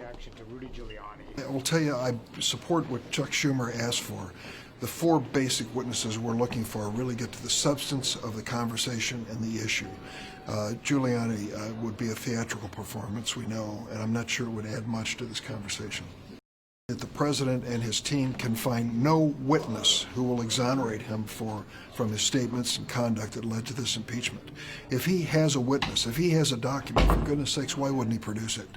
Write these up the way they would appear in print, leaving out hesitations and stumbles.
reaction to Rudy Giuliani? I will tell you, I support what Chuck Schumer asked for. The four basic witnesses we're looking for really get to the substance of the conversation and the issue. Giuliani would be a theatrical performance, we know, and I'm not sure it would add much to this conversation. That the president and his team can find no witness who will exonerate him from his statements and conduct that led to this impeachment. If he has a witness, if he has a document, for goodness sakes, why wouldn't he produce it?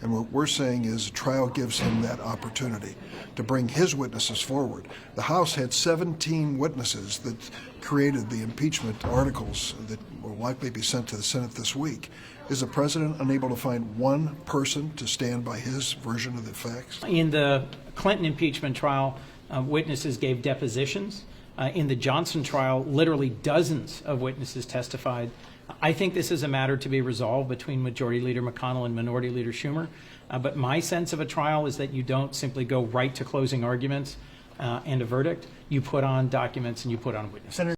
And what we're saying is the trial gives him that opportunity to bring his witnesses forward. The House had 17 witnesses that created the impeachment articles that will likely be sent to the Senate this week. Is the president unable to find one person to stand by his version of the facts? In the Clinton impeachment trial, witnesses gave depositions. In the Johnson trial, literally dozens of witnesses testified. I think this is a matter to be resolved between Majority Leader McConnell and Minority Leader Schumer. But my sense of a trial is that you don't simply go right to closing arguments and a verdict. You put on documents and you put on witnesses.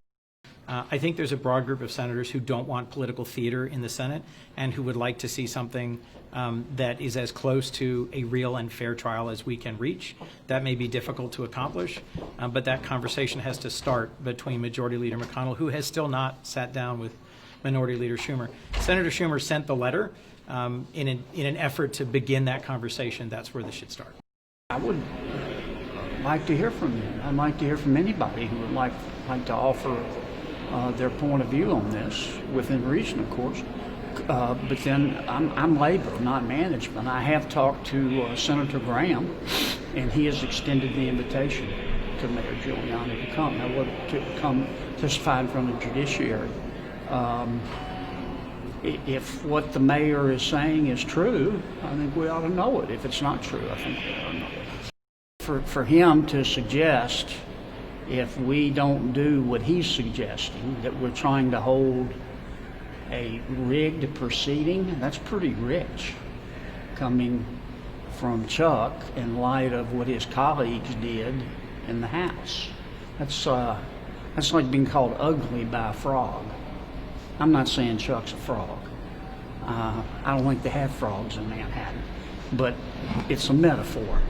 I think there's a broad group of senators who don't want political theater in the Senate and who would like to see something that is as close to a real and fair trial as we can reach. That may be difficult to accomplish, but that conversation has to start between Majority Leader McConnell, who has still not sat down with Minority Leader Schumer. Senator Schumer sent the letter in an effort to begin that conversation. That's where this should start. I would like to hear from you. I'd like to hear from anybody who would like to offer their point of view on this, within reason, of course. But then I'm labor, not management. I have talked to Senator Graham, and he has extended the invitation to Mayor Giuliani to come. To come testify in front of the judiciary. If what the mayor is saying is true, I think we ought to know it. If it's not true, I think we ought to know it. For him to suggest, if we don't do what he's suggesting, that we're trying to hold a rigged proceeding, that's pretty rich coming from Chuck in light of what his colleagues did in the House. That's like being called ugly by a frog. I'm not saying Chuck's a frog. I don't think they have frogs in Manhattan, but it's a metaphor.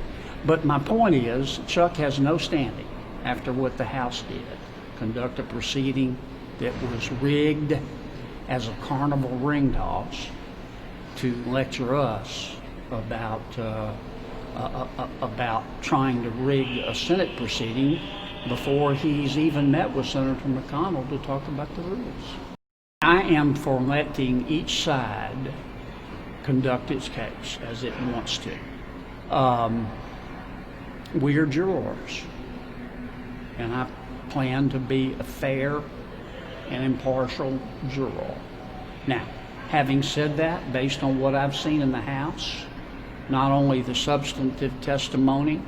But my point is, Chuck has no standing after what the House did, conduct a proceeding that was rigged as a carnival ring toss to lecture us about trying to rig a Senate proceeding before he's even met with Senator McConnell to talk about the rules. I am for letting each side conduct its case as it wants to. We are jurors, and I plan to be a fair and impartial juror. Now, having said that, based on what I've seen in the House, not only the substantive testimony,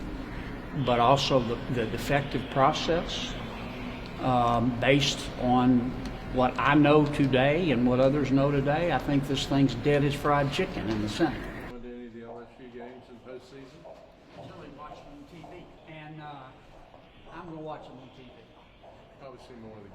but also the defective process, based on what I know today and what others know today, I think this thing's dead as fried chicken in the Senate. Went to any of the LSU games in postseason? Really watch them on TV, and I'm going to watch them on TV. Probably see more of the games.